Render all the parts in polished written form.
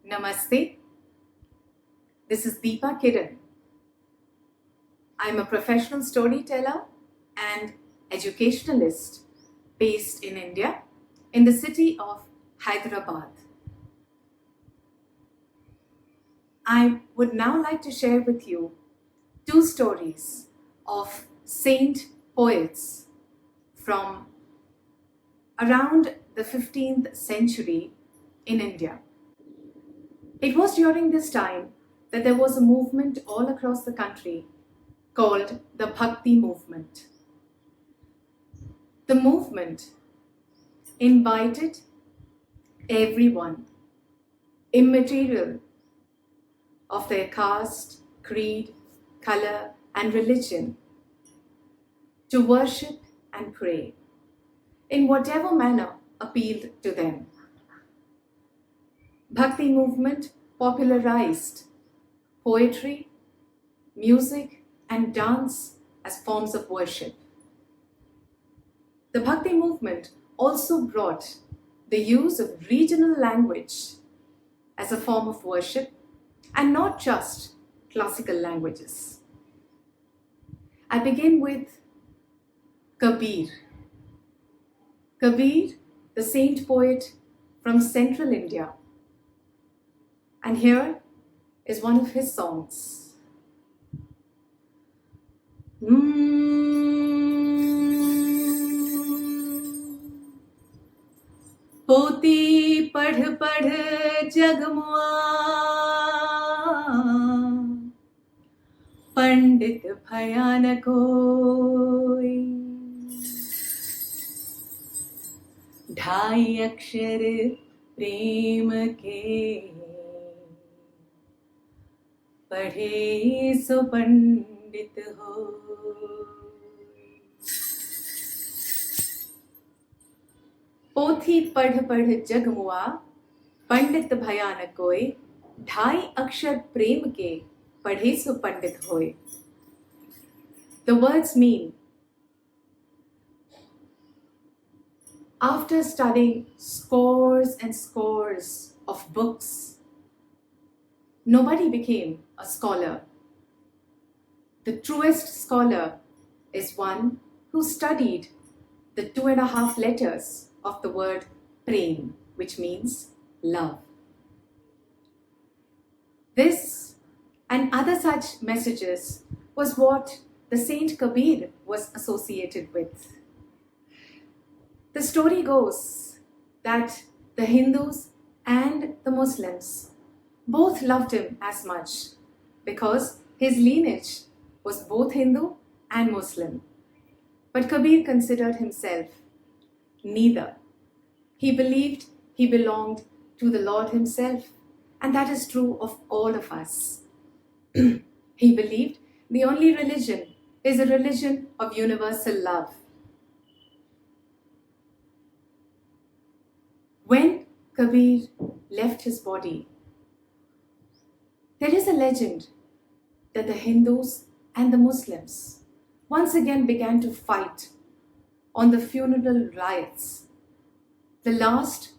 Namaste. This is Deepa Kiran. I'm a professional storyteller and educationalist based in India, in the city of Hyderabad. I would now like to share with you two stories of saint poets from around the 15th century in India. It was during this time that there was a movement all across the country called the Bhakti movement. The movement invited everyone, immaterial of their caste, creed, color, and religion, to worship and pray in whatever manner appealed to them. Bhakti movement popularized poetry, music, and dance as forms of worship. The Bhakti movement also brought the use of regional language as a form of worship, and not just classical languages. I begin with Kabir. Kabir, the saint poet from central India. And here is one of his songs. पोती पढ़ पढ़ जगमुआ पंडित भयान कोई ढाई अक्षर प्रेम के पढ़े सो पंडित हो पोथी पढ़ पढ़ जगमुआ पंडित भयान कोय ढाई अक्षर प्रेम के पढ़े सो पंडित होय. The words mean, after studying scores and scores of books, nobody became a scholar. The truest scholar is one who studied the 2.5 letters of the word prem, which means love. This and other such messages was what the Saint Kabir was associated with. The story goes that the Hindus and the Muslims both loved him as much because his lineage was both Hindu and Muslim. But Kabir considered himself neither. He believed he belonged to the Lord himself, and that is true of all of us. He believed the only religion is a religion of universal love. When Kabir left his body, there is a legend that the Hindus and the Muslims once again began to fight on the funeral rites, the last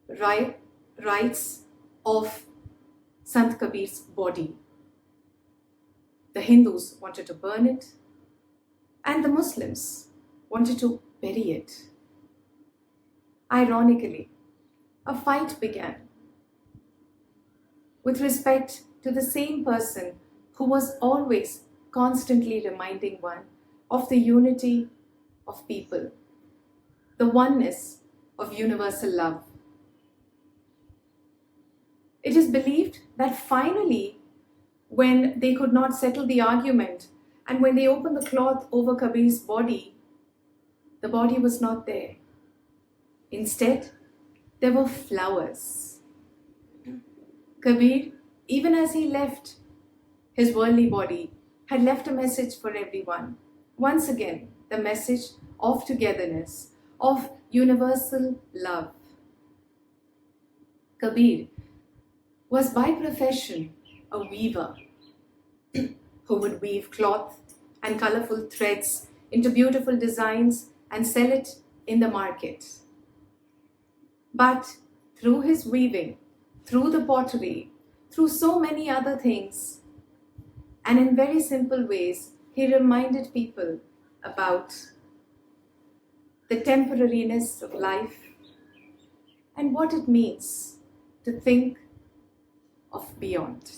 rites of Sant Kabir's body. The Hindus wanted to burn it, and the Muslims wanted to bury it. Ironically, a fight began with respect to the same person who was always constantly reminding one of the unity of people, the oneness of universal love. It is believed that finally, when they could not settle the argument and when they opened the cloth over Kabir's body, the body was not there. Instead, there were flowers. Kabir, even as he left his worldly body, had left a message for everyone. Once again, the message of togetherness, of universal love. Kabir was by profession a weaver who would weave cloth and colorful threads into beautiful designs and sell it in the market. But through his weaving, through the pottery, through so many other things. And in very simple ways, he reminded people about the temporariness of life and what it means to think of beyond.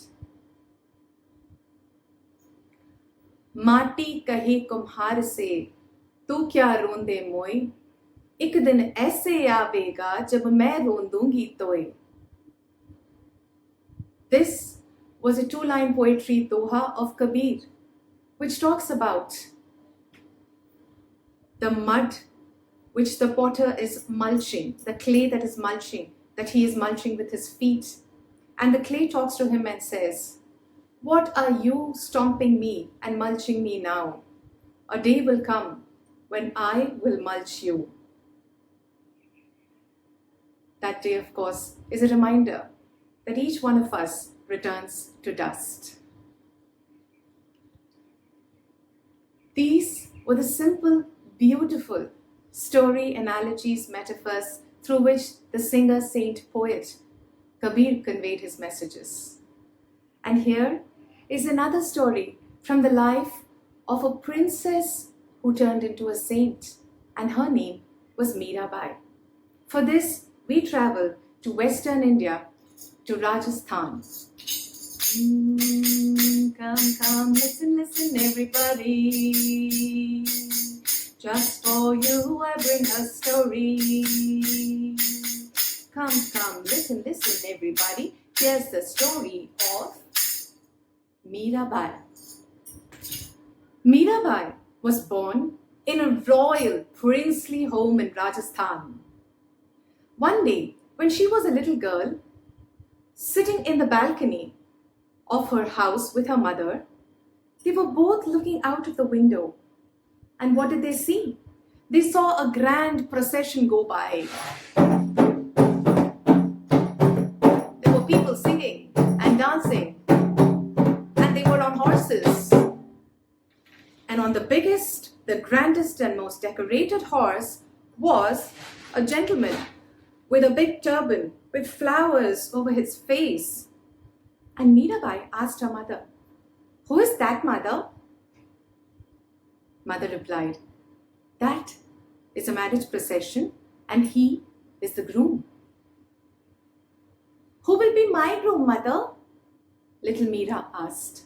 माटी कहे कुम्हार से तू क्या रोंदे मोए, एक दिन ऐसे आवेगा जब मैं रोंदूंगी तोए. This was a two-line poetry doha of Kabir, which talks about the mud which the potter is mulching, the clay that is mulching, that he is mulching with his feet. And the clay talks to him and says, "What are you stomping me and mulching me now? A day will come when I will mulch you." That day, of course, is a reminder that each one of us returns to dust. These were the simple, beautiful story, analogies, metaphors through which the singer, saint, poet Kabir conveyed his messages. And here is another story from the life of a princess who turned into a saint, and her name was Mira. For this, we travel to Western India, to Rajasthan. Come, listen, everybody. Just for you I bring a story. Come, listen, everybody. Here's the story of Mirabai. Mirabai was born in a royal princely home in Rajasthan. One day, when she was a little girl, sitting in the balcony of her house with her mother, they were both looking out of the window. And what did they see? They saw a grand procession go by. There were people singing and dancing, and they were on horses. And on the biggest, the grandest and most decorated horse was a gentleman with a big turban with flowers over his face. And Mirabai asked her mother, "Who is that, mother?" Mother replied, "That is a marriage procession and he is the groom." "Who will be my groom, mother?" little Mira asked.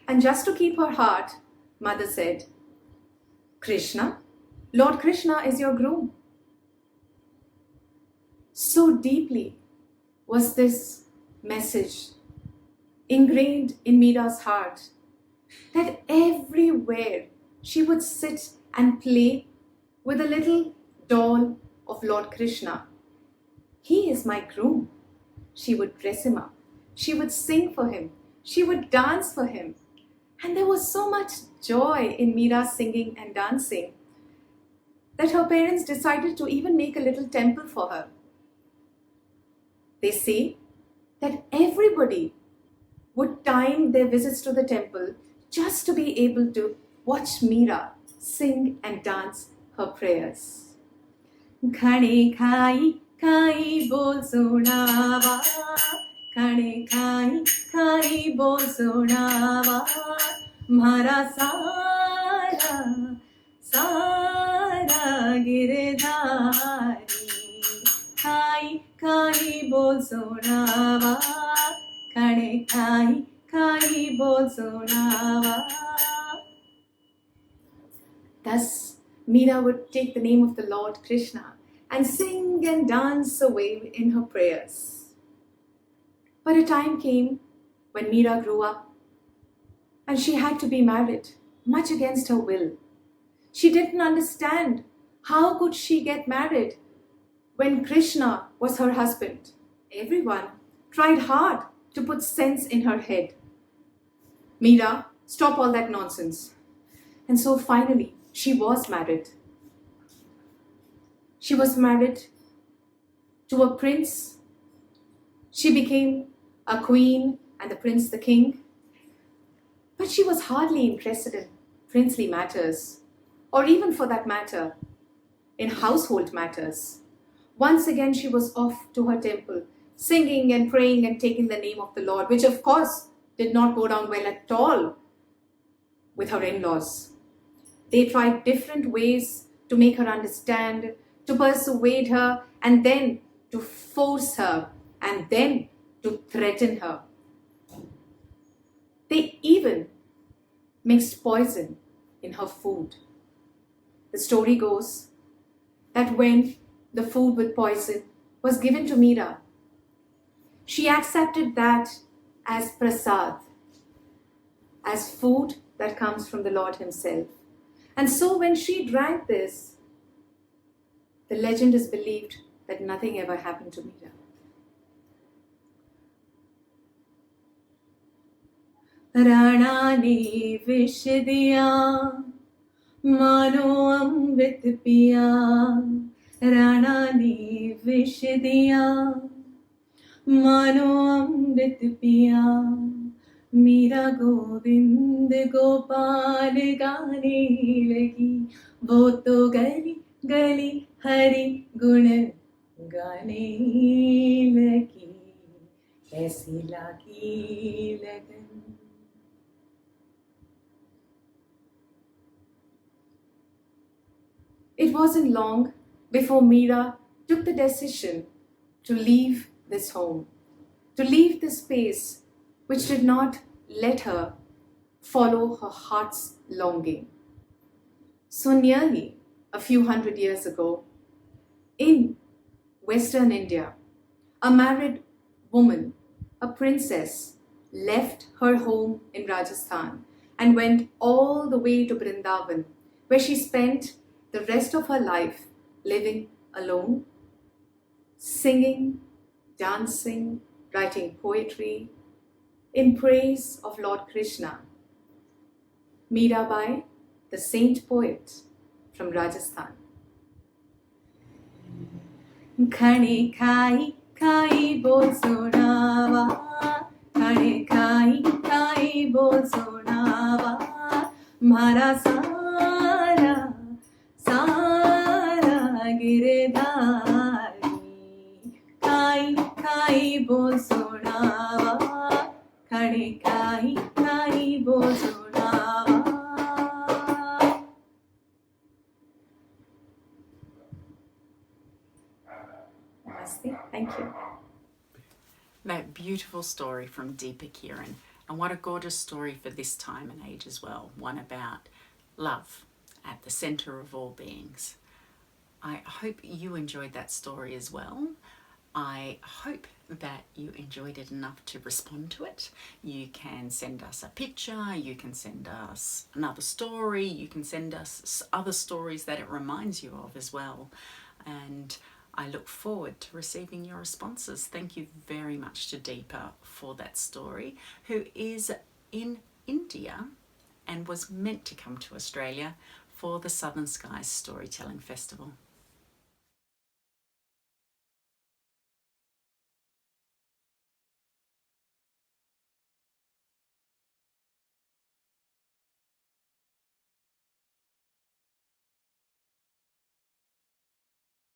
And just to keep her heart, mother said, "Krishna, Lord Krishna is your groom." So deeply was this message ingrained in Mira's heart that everywhere she would sit and play with a little doll of Lord Krishna. "He is my groom." She would dress him up. She would sing for him. She would dance for him. And there was so much joy in Mira's singing and dancing that her parents decided to even make a little temple for her. They say that everybody would time their visits to the temple just to be able to watch Mira sing and dance her prayers. Khane khai khai bol sunava, khane khai khai bol sunava, mara sara girdhari, khai khai bol sunava, khane khai khai bol sunava. Thus, Meena would take the name of the Lord Krishna and sing and dance away in her prayers. But a time came when Meera grew up and she had to be married, much against her will. She didn't understand how could she get married when Krishna was her husband. Everyone tried hard to put sense in her head. "Meera, stop all that nonsense." And so finally, she was married. She was married to a prince. She became a queen and the prince the king. But she was hardly interested in princely matters, or even for that matter, in household matters. Once again, she was off to her temple, singing and praying and taking the name of the Lord, which of course did not go down well at all with her in-laws. They tried different ways to make her understand, to persuade her, and then to force her, and then to threaten her. They even mixed poison in her food. The story goes that when the food with poison was given to Mira, she accepted that as prasad, as food that comes from the Lord Himself. And so when she drank this, the legend is believed that nothing ever happened to Mira. Rana ne vish diya, mano amrit piya. Rana ne vish diya, mano amrit piya. Meera Govind Gopal गाने लगी, वो तो गली गली हरि गुण गाने लगी, ऐसी लागी लगन. It wasn't long before Mira took the decision to leave this home, to leave this space which did not let her follow her heart's longing. So nearly a few hundred years ago, in Western India, a married woman, a princess, left her home in Rajasthan and went all the way to Vrindavan, where she spent the rest of her life living alone, singing, dancing, writing poetry, in praise of Lord Krishna. Mirabai, the saint poet from Rajasthan. Khane khai khai bol sunawa, khane khai khai bol sunawa, mara sara sara girdhari, khai khai bol sunawa. Thank you. That beautiful story from Deepa Kiran, and what a gorgeous story for this time and age as well, one about love at the centre of all beings. I hope you enjoyed that story as well. I hope that you enjoyed it enough to respond to it. You can send us a picture, you can send us another story, you can send us other stories that it reminds you of as well. And I look forward to receiving your responses. Thank you very much to Deepa for that story, who is in India and was meant to come to Australia for the Southern Skies Storytelling Festival.